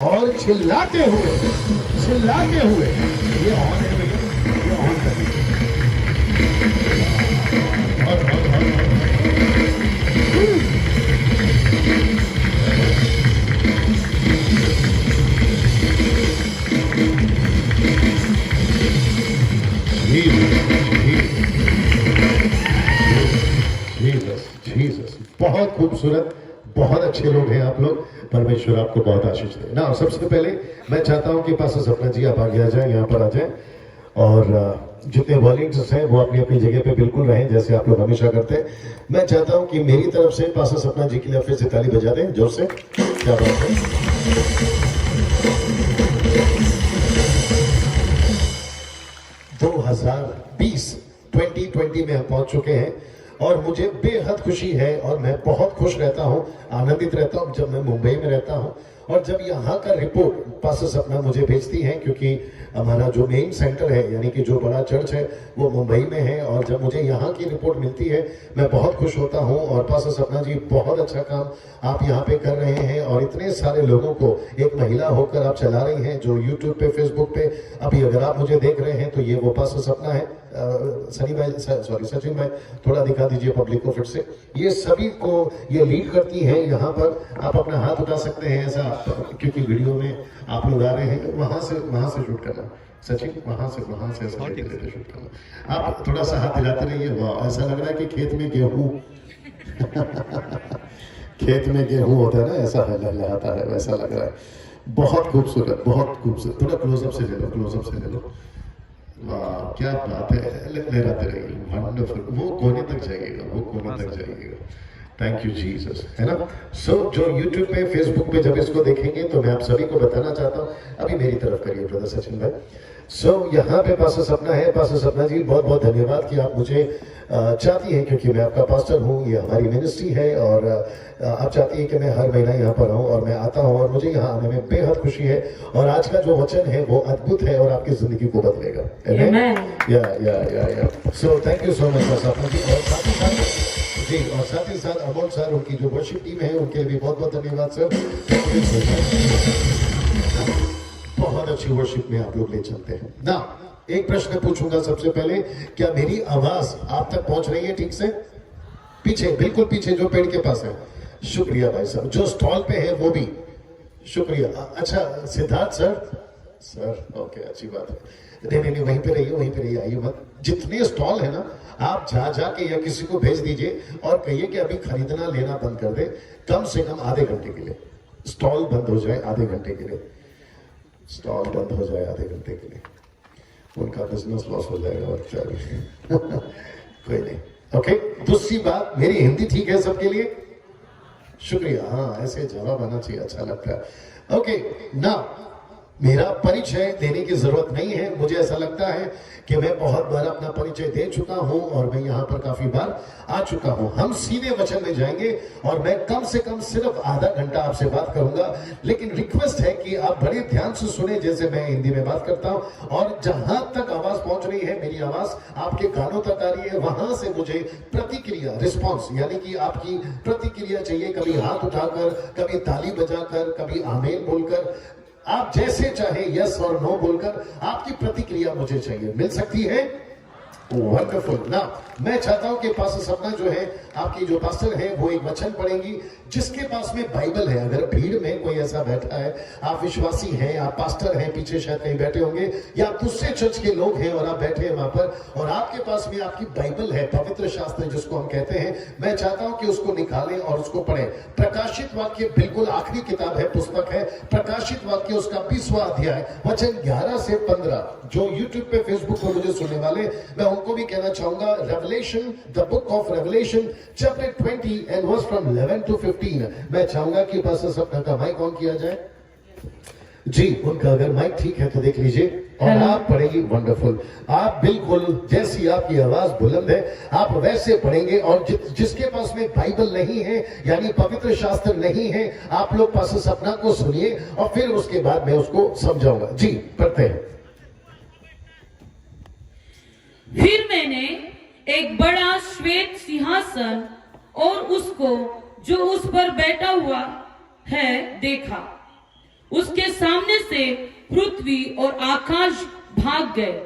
और चिल्लाते हुए ये ऑन है भैया, ये ऑन करिए। जीसस, बहुत खूबसूरत, बहुत अच्छे लोग हैं आप लोग। परमेश्वर आपको बहुत आशीष दे ना। सबसे पहले मैं चाहता हूं कि पास्टर सपना जी आप आगे आ जाएं, यहाँ पर आ जाएं, और जितने वॉलंटियर्स हैं वो अपनी अपनी जगह पे बिल्कुल रहें जैसे आप लोग हमेशा करते हैं। मैं चाहता हूं कि मेरी तरफ से पास्टर सपना जी के लिए फिर से ताली बजा दें जोर से। क्या बात है। 2020 में हम पहुंच चुके हैं और मुझे बेहद खुशी है और मैं बहुत खुश रहता हूं, आनंदित रहता हूं जब मैं मुंबई में रहता हूं और जब यहाँ का रिपोर्ट पास्टर सपना मुझे भेजती है, क्योंकि हमारा जो मेन सेंटर है यानी कि जो बड़ा चर्च है वो मुंबई में है, और जब मुझे यहाँ की रिपोर्ट मिलती है मैं बहुत खुश होता हूँ। और पास्टर सपना जी बहुत अच्छा काम आप यहाँ पे कर रहे हैं और इतने सारे लोगों को एक महिला होकर आप चला रही हैं जो यूट्यूब पे, फेसबुक पे अभी अगर आप मुझे देख रहे हैं तो ये वो पास्टर सपना है। सचिन भाई थोड़ा दिखा दीजिए पब्लिक को फिर से। ये सभी को ये लीड करती है यहाँ पर। आप अपना हाथ उठा सकते हैं ऐसा, क्योंकि वीडियो में आप लोग आ रहे हैं। वहां से शूट करना सचिन, वहां से ऐसा शूट करना। आप थोड़ा सा हाथ हिलाते रहिए। वाह, ऐसा लग रहा है कि खेत में गेहूं खेत में गेहूं होता है ना, ऐसा लहलहाता है वैसा लग रहा है। बहुत खूबसूरत, बहुत खूबसूरत। थोड़ा क्लोजअप से ले लो। वाह, क्या बात है। लहराते रहिए, वंडरफुल। वो कोने तक जाइएगा। थैंक यू जीसस, है ना। सो जो यूट्यूब पे, फेसबुक पे जब इसको देखेंगे तो मैं आप सभी को बताना चाहता हूँ, अभी मेरी तरफ करिए ब्रदर सचिन भाई। सो यहाँ पे पास्टर सपना है। पास्टर सपना जी बहुत बहुत धन्यवाद कि आप मुझे चाहती हैं, क्योंकि मैं आपका पास्टर हूँ, ये हमारी मिनिस्ट्री है और आप चाहती हैं कि मैं हर महीना यहाँ पर आऊँ और मैं आता हूँ और मुझे यहाँ आने में बेहद खुशी है। और आज का जो वचन है वो अद्भुत है और आपकी जिंदगी को बदलेगा। So thank you so much सपना जी। और साथ ही साथ अमोल सर, उनकी जो वर्शिप टीम है उनके लिए भी बहुत बहुत धन्यवाद सर। बहुत अच्छी वर्शिप में आप लोग ले चलते हैं ना। एक प्रश्न पूछूंगा सबसे पहले, क्या मेरी आवाज आप तक पहुंच रही है ठीक से? पीछे, बिल्कुल पीछे जो पेड़ के पास है। शुक्रिया भाई साहब। जो स्टॉल पे है वो भी शुक्रिया। अच्छा सिद्धार्थ सर ओके, अच्छी बात है। नहीं वहीं पे रहिए, आइए मत। जितने स्टॉल है ना आप जा के या किसी को भेज दीजिए और कहिए कि अभी खरीदना लेना बंद कर दे, कम से कम आधे घंटे के लिए स्टॉल बंद हो जाए। आधे घंटे के लिए स्टॉल बंद हो जाए, आधे घंटे के लिए उनका बिजनेस लॉस हो जाएगा और क्या कोई नहीं। ओके, दूसरी बात, मेरी हिंदी ठीक है सबके लिए? शुक्रिया। हाँ, ऐसे जवाब आना चाहिए, अच्छा लगता है। ओके ना, मेरा परिचय देने की जरूरत नहीं है। मुझे ऐसा लगता है कि मैं बहुत बार अपना परिचय दे चुका हूं और मैं यहाँ पर काफी बार आ चुका हूं। हम सीधे वचन में जाएंगे और मैं कम से कम सिर्फ आधा घंटा आपसे बात करूंगा, लेकिन रिक्वेस्ट है कि आप बड़े ध्यान से सुने जैसे मैं हिंदी में बात करता हूं। और जहां तक आवाज पहुंच रही है, मेरी आवाज आपके कानों तक आ रही है, वहां से मुझे प्रतिक्रिया, रिस्पॉन्स यानी कि आपकी प्रतिक्रिया चाहिए। कभी हाथ उठाकर, कभी ताली बजाकर, कभी आमीन बोलकर, आप जैसे चाहे यस और नो बोलकर आपकी प्रतिक्रिया मुझे चाहिए। मिल सकती है? वंडरफुल ना। मैं चाहता हूं कि पास्टर सपना जो है, आपकी जो पास्टर है, वो एक वचन पढ़ेंगी। जिसके पास में बाइबल है, अगर भीड़ में कोई ऐसा बैठा है, आप विश्वासी हैं, आप पास्टर हैं, पीछे शायद कहीं बैठे होंगे, या दूसरे चर्च के लोग हैं और आप बैठे हैं वहां पर और आपके पास में आपकी बाइबल है, पवित्र शास्त्र जिसको हम कहते हैं, मैं चाहता हूं कि उसको निकालें और उसको पढ़ें। प्रकाशित वाक्य बिल्कुल आखिरी किताब है, पुस्तक है प्रकाशित वाक्य, उसका 20वां अध्याय, वचन 11 से 15। जो यूट्यूब पे, फेसबुक पर मुझे सुनने वाले, मैं उनको भी कहना चाहूंगा, Revelation, the book of Revelation chapter 20 and verse from 11 to 15। मैं चाहूंगा कि पास्टर सपना का माइक ऑन किया जाए। जी, उनका अगर माइक ठीक है तो देख लीजिए और आप पढ़ेंगी। वंडरफुल। आप बिल्कुल जैसी आपकी आवाज बुलंद है आप वैसे पढ़ेंगे। और जिसके पास में बाइबल नहीं है यानी पवित्र शास्त्र नहीं है, आप लोग पास्टर सपना को सुनिए और फिर उसके बाद मैं उसको समझाऊंगा। जी, पढ़ते हैं। फिर मैंने एक बड़ा श्वेत सिंहासन और उसको जो उस पर बैठा हुआ है देखा, उसके सामने से पृथ्वी और आकाश भाग गए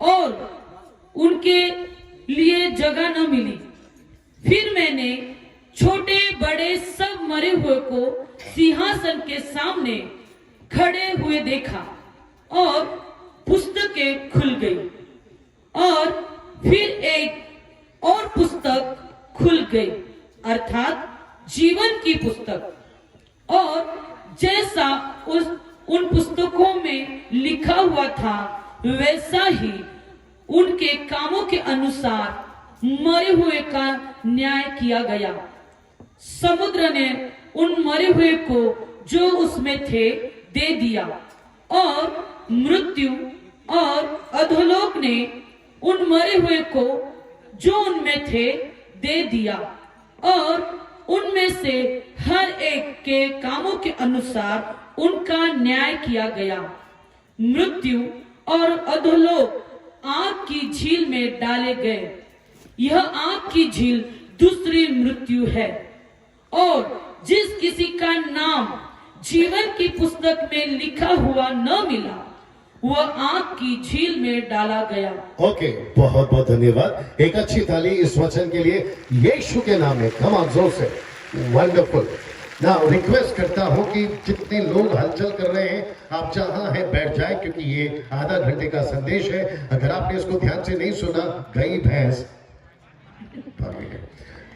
और उनके लिए जगह न मिली। फिर मैंने छोटे बड़े सब मरे हुए को सिंहासन के सामने खड़े हुए देखा और पुस्तकें खुल गई और फिर एक और पुस्तक खुल गई अर्थात जीवन की पुस्तक। और जैसा उन पुस्तकों में लिखा हुआ था वैसा ही उनके कामों के अनुसार मरे हुए का न्याय किया गया। समुद्र ने उन मरे हुए को जो उसमें थे दे दिया और मृत्यु और अधोलोक ने उन मरे हुए को जो उनमें थे दे दिया और उनमें से हर एक के कामों के अनुसार उनका न्याय किया गया। मृत्यु और अधोलोक आग की झील में डाले गए। यह आग की झील दूसरी मृत्यु है और जिस किसी का नाम जीवन की पुस्तक में लिखा हुआ न मिला वह आग की झील में डाला गया। ओके, बहुत बहुत धन्यवाद। एक अच्छी ताली इस वचन के लिए यीशु के नाम में। कम ऑन, जोर से। वंडरफुल। ना रिक्वेस्ट करता हूं कि जितने लोग हलचल कर रहे हैं आप जहां हैं बैठ जाएं, क्योंकि ये आधा घंटे का संदेश है। अगर आपने इसको ध्यान से नहीं सुना, गई भैंस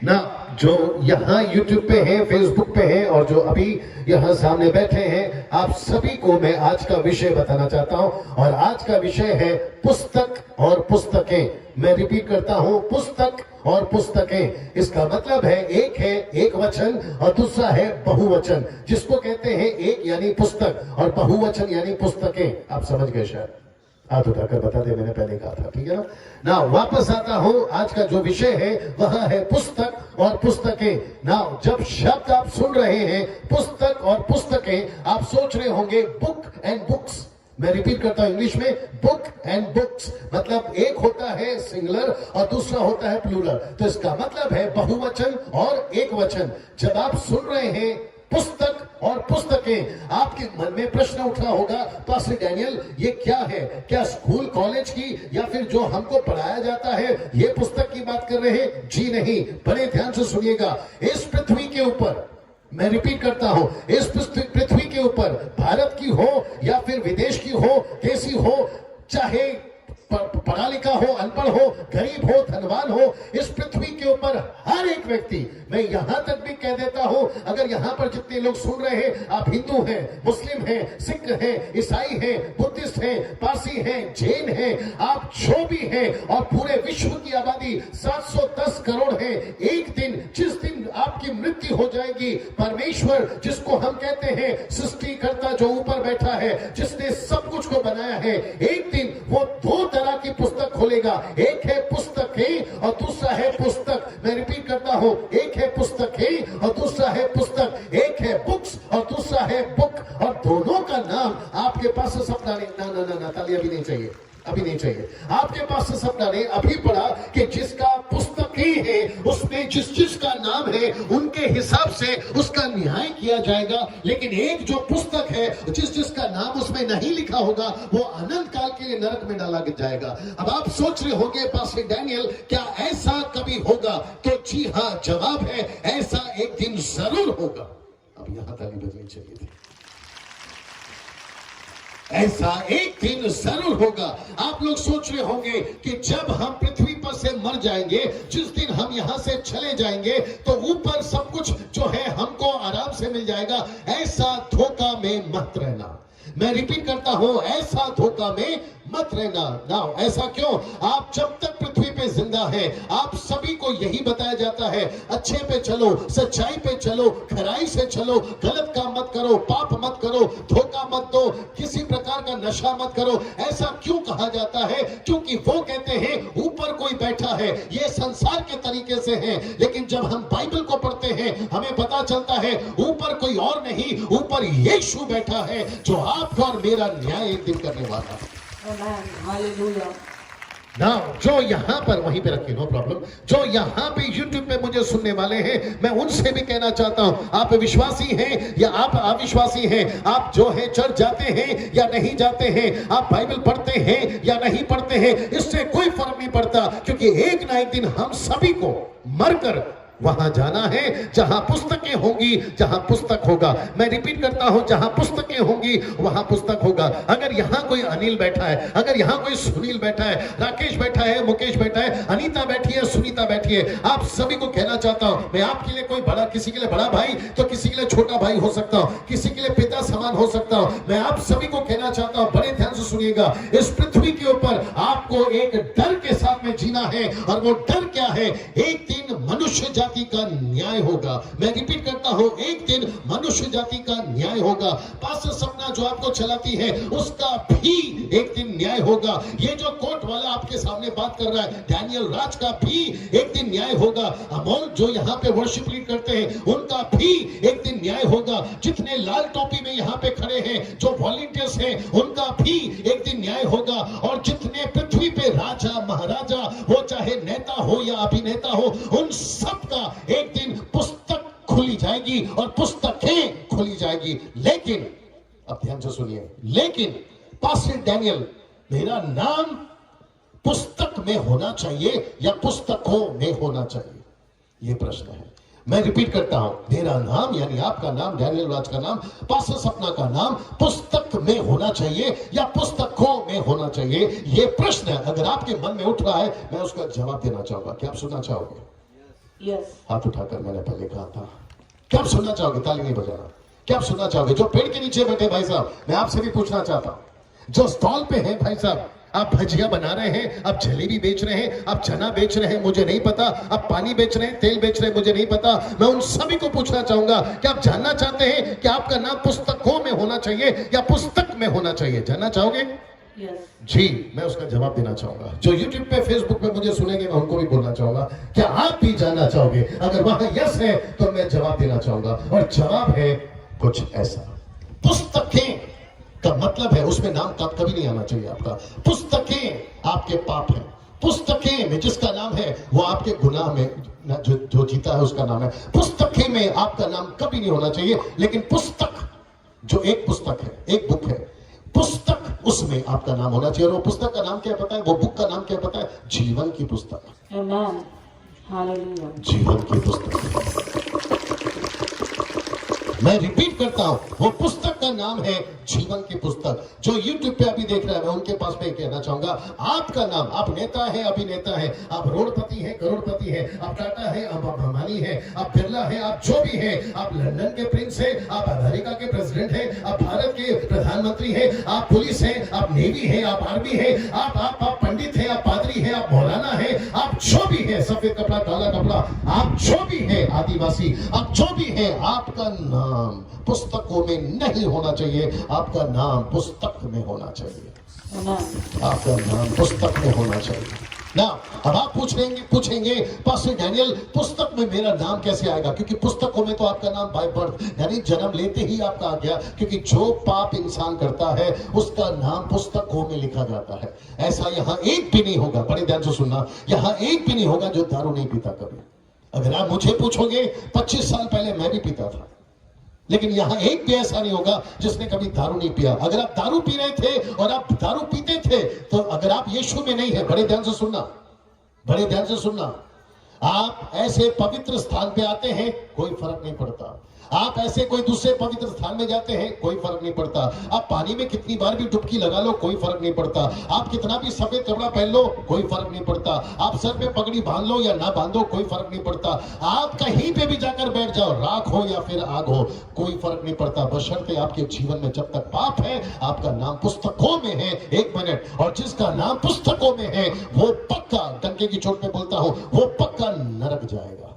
ना। जो यहाँ YouTube पे हैं, Facebook पे हैं और जो अभी यहाँ सामने बैठे हैं, आप सभी को मैं आज का विषय बताना चाहता हूँ। और आज का विषय है पुस्तक और पुस्तकें। मैं रिपीट करता हूँ, पुस्तक और पुस्तकें। इसका मतलब है एक है एक वचन और दूसरा है बहुवचन, जिसको कहते हैं एक यानी पुस्तक और बहुवचन यानी पुस्तकें। आप समझ गए शायद, हाथ उठाकर बता दे, मैंने पहले कहा था, ठीक है ना। वापस आता हूं, आज का जो विषय है वह है पुस्तक और पुस्तकें। जब शब्द आप सुन रहे हैं पुस्तक और पुस्तकें, आप सोच रहे होंगे बुक एंड बुक्स। मैं रिपीट करता हूं इंग्लिश में, बुक एंड बुक्स। मतलब एक होता है सिंगुलर और दूसरा होता है प्लूरल। तो इसका मतलब है बहुवचन और एक वचन। जब आप सुन रहे हैं पुस्तक और पुस्तकें, आपके मन में प्रश्न उठा होगा, पास्टर डैनियल ये क्या है? क्या स्कूल कॉलेज की या फिर जो हमको पढ़ाया जाता है ये पुस्तक की बात कर रहे हैं? जी नहीं, बड़े ध्यान से सुनिएगा। इस पृथ्वी के ऊपर, मैं रिपीट करता हूं, इस पृथ्वी के ऊपर भारत की हो या फिर विदेश की हो, कैसी हो, चाहे पढ़ा लिखा हो, अनपढ़ हो, गरीब हो, धनवान हो, इस पृथ्वी के ऊपर हर एक व्यक्ति, मैं यहां तक भी कह देता हूं, अगर यहां पर जितने लोग सुन रहे हैं, आप हिंदू हैं, मुस्लिम हैं, सिख हैं, ईसाई हैं, बुद्धिस्ट हैं, पारसी हैं, जैन हैं, आप जो भी हैं, और पूरे विश्व की आबादी 710 करोड़ है, एक दिन जिस दिन आपकी मृत्यु हो जाएगी, परमेश्वर जिसको हम कहते हैं सृष्टिकर्ता जो ऊपर बैठा है, जिसने सब कुछ को बनाया है, एक दिन वो दो तरह की पुस्तक खोलेगा। एक है पुस्तकें और दूसरा है पुस्तक। मैं रिपीट करता हूं, एक है पुस्तकें और दूसरा है पुस्तक। एक है बुक्स और दूसरा है बुक, और दोनों का नाम आपके पास सपना नहीं। ना ताली अभी नहीं चाहिए, अभी नहीं चाहिए। आपके पास सपना नहीं, अभी पढ़ा कि जिसका पुस्तकें है उसमें जिस जिसका नाम है उनके हिसाब से उसका न्याय किया जाएगा। लेकिन एक जो पुस्तक है, जिस जिसका नाम उसमें नहीं लिखा होगा, वो अनंत काल के लिए नरक में डाला जाएगा। अब आप सोच रहे होंगे पास्टर डैनियल क्या ऐसा कभी होगा? तो जी हाँ, जवाब है ऐसा एक दिन जरूर होगा। अब यहां ताली बजनी चाहिए थी। ऐसा एक दिन जरूर होगा। आप लोग सोच रहे होंगे कि जब हम पृथ्वी पर से मर जाएंगे, जिस दिन हम यहां से चले जाएंगे, तो ऊपर सब कुछ जो है हमको आराम से मिल जाएगा। ऐसा धोखा में मत रहना। मैं रिपीट करता हूं, ऐसा धोखा में मत रहना। ना, ऐसा क्यों? आप जब तक पृथ्वी पे जिंदा हैं, आप सभी को यही बताया जाता है, अच्छे पे चलो, सच्चाई पे चलो, खराई से चलो, गलत काम मत करो, पाप मत करो, धोखा मत दो, किसी प्रकार का नशा मत करो। ऐसा क्यों कहा जाता है? क्योंकि वो कहते हैं ऊपर कोई बैठा है, ये संसार के तरीके से है। लेकिन जब हम बाइबल को पढ़ते हैं, हमें पता चलता है ऊपर कोई और नहीं, ऊपर यीशु बैठा है, जो आपका और मेरा न्याय एक दिन करने वाला है। ना जो यहां पर, वहीं पे रखिए, नो प्रॉब्लम, जो यहां पे YouTube पे मुझे सुनने वाले हैं, मैं उनसे भी कहना चाहता हूं, आप विश्वासी हैं या आप अविश्वासी हैं, आप जो है चर्च जाते हैं या नहीं जाते हैं, आप बाइबल पढ़ते हैं या नहीं पढ़ते हैं, इससे कोई फर्क नहीं पड़ता, क्योंकि एक ना एक दिन हम सभी को मरकर वहां जाना है जहां पुस्तकें होंगी, जहां पुस्तक होगा। मैं रिपीट करता हूं, जहां पुस्तकें होंगी वहां पुस्तक होगा। अगर यहां कोई अनिल बैठा है, अगर यहां कोई सुनील बैठा है, राकेश बैठा है, मुकेश बैठा है, अनीता बैठी है, सुनीता बैठी है, आप सभी को कहना चाहता हूं, मैं आपके लिए कोई बड़ा, किसी के लिए बड़ा भाई तो किसी के लिए छोटा भाई हो सकता हूं, किसी के लिए पिता समान हो सकता हूं। मैं आप सभी को कहना चाहता हूं, बड़े ध्यान से सुनिएगा, इस पृथ्वी के ऊपर आपको एक डर के साथ में जीना है, और वो डर क्या है? एक दिन मनुष्य जाति का न्याय होगा। मैं रिपीट करता हूं, एक दिन मनुष्य जाति का न्याय होगा। पास्टर सपना जो आपको चलाती है, उसका भी एक दिन न्याय होगा। ये जो कोर्ट वाला आपके सामने बात कर रहा है, डैनियल राज का भी एक दिन न्याय होगा। अमोल जो यहाँ पे वर्शिप लीड करते हैं, उनका भी एक दिन न्याय होगा। जितने लाल टोपी में यहाँ पे खड़े हैं, जो वॉलंटियर्स हैं, उनका भी एक दिन न्याय होगा। और जितने पृथ्वी पे राजा महाराजा हो, चाहे नेता हो या अभिनेता हो, उन सब का एक दिन पुस्तक खुली जाएगी और पुस्तकें खुली जाएगी। लेकिन अब ध्यान से सुनिए, लेकिन पास्टर डैनियल, मेरा नाम पुस्तक में होना चाहिए या पुस्तकों में होना चाहिए? यह प्रश्न है। मैं रिपीट करता हूं, मेरा नाम यानी आपका नाम, डैनियल राज का नाम, पास्टर सपना का नाम पुस्तक में होना चाहिए या पुस्तकों में होना चाहिए? यह प्रश्न अगर आपके मन में उठ रहा है, मैं उसका जवाब देना चाहूंगा। क्या आप सुनना चाहोगे? हाथ उठाकर मैंने पहले कहा था। क्या आप सुनना चाहोगे? ताली नहीं बजाना। क्या आप सुनना चाहोगे? जो पेड़ के नीचे बैठे भाई साहब, मैं आपसे भी पूछना चाहता हूं, जो स्टॉल पे हैं भाई साहब, आप भजिया बना रहे हैं, आप जलेबी बेच रहे हैं, आप चना बेच रहे हैं, मुझे नहीं पता, आप पानी बेच रहे हैं, तेल बेच रहे हैं, मुझे नहीं पता, मैं उन सभी को पूछना चाहूंगा, क्या आप जानना चाहते हैं कि आपका नाम पुस्तकों में होना चाहिए या पुस्तक में होना चाहिए? जानना चाहोगे? जी, मैं उसका जवाब देना चाहूंगा। जो YouTube पे, Facebook पे मुझे सुनेंगे, मैं उनको भी बोलना चाहूंगा, क्या आप भी जानना चाहोगे? अगर वहां यस है तो मैं जवाब देना चाहूंगा, और जवाब है कुछ ऐसा। पुस्तकें का मतलब है, उसमें नाम कभी नहीं आना चाहिए आपका। पुस्तकें आपके पाप है, पुस्तकें में जिसका नाम है वो आपके गुनाह में, जो जीता है उसका नाम है। पुस्तकें में आपका नाम कभी नहीं होना चाहिए। लेकिन पुस्तक, जो एक पुस्तक है, एक बुक है, पुस्तक, उसमें आपका नाम होना चाहिए। और वो पुस्तक का नाम क्या पता है? वो बुक का नाम क्या पता है? जीवन की पुस्तक। जीवन की पुस्तक। मैं रिपीट करता हूं, वो पुस्तक का नाम है जीवन की पुस्तक। जो YouTube पे अभी देख रहे हैं, मैं उनके पास में कहना चाहूंगा, आपका नाम, आप नेता है, अभिनेता है, आप रोडपति है, करोड़पति है, आप टाटा है, आप अंबानी है, आप बिरला है, आप जो भी है, आप लंदन के प्रिंस है, आप अमेरिका के प्रेसिडेंट है, आप भारत के प्रधानमंत्री है, आप पुलिस है, आप नेवी है, आप आर्मी है, आप पंडित है, आप पादरी है, आप मौलाना है, आप जो भी है, सफेद कपड़ा, काला कपड़ा, आप जो भी है, आदिवासी, आप जो भी है, आपका नाम पुस्तकों में नहीं होना चाहिए। आपका नाम पुस्तक में होना चाहिए। आपका नाम पुस्तक में होना चाहिए ना। अब आप पूछेंगे पास्टर डैनियल, पुस्तक में मेरा नाम कैसे आएगा? क्योंकि पुस्तकों में तो आपका नाम बाय बर्थ यानी जन्म लेते ही आपका आ गया। क्योंकि जो पाप इंसान करता है उसका नाम पुस्तकों में लिखा जाता है। ऐसा यहाँ एक भी नहीं होगा, बड़े ध्यान से सुनना, यहाँ एक भी नहीं होगा जो दारू नहीं पीता कभी। अगर आप मुझे पूछोगे, 25 साल पहले मैं भी पीता था, लेकिन यहां एक भी ऐसा नहीं होगा जिसने कभी दारू नहीं पिया। अगर आप दारू पी रहे थे और आप दारू पीते थे, तो अगर आप यीशु में नहीं है, बड़े ध्यान से सुनना, बड़े ध्यान से सुनना, आप ऐसे पवित्र स्थान पे आते हैं, कोई फर्क नहीं पड़ता। आप ऐसे कोई दूसरे पवित्र स्थान में जाते हैं, कोई फर्क नहीं पड़ता। आप पानी में कितनी बार भी डुबकी लगा लो, कोई फर्क नहीं पड़ता। आप कितना भी सफेद कपड़ा पहन लो, कोई फर्क नहीं पड़ता। आप सर पे पगड़ी बांध लो या ना बांधो, कोई फर्क नहीं पड़ता। आप कहीं पे भी जाकर बैठ जाओ, राख हो या फिर आग हो, कोई फर्क नहीं पड़ता, बशर्ते आपके जीवन में जब तक पाप है, आपका नाम पुस्तकों में है। एक मिनट, और जिसका नाम पुस्तकों में है वो पक्का, डंके की चोट पे बोलता हूं, वो पक्का नरक जाएगा,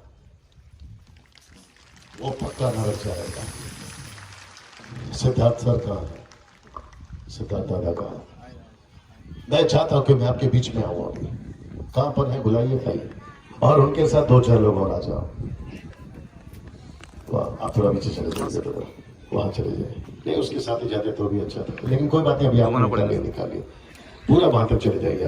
वो पक्का नरक जाएगा। सिद्धार्थ सर का, सिद्धार्थ दादा का, मैं चाहता हूं कि मैं आपके बीच में आऊं। अभी कहां पर है? बुलाइए भाई, और उनके साथ 2-4 लोग और आ जाओ। आप थोड़ा पीछे चले जाइए, वहां चले जाइए। नहीं, उसके साथ ही जाते तो भी अच्छा था, लेकिन कोई बात नहीं, अभी आप निकालिए, पूरा वहां तक चले जाइए।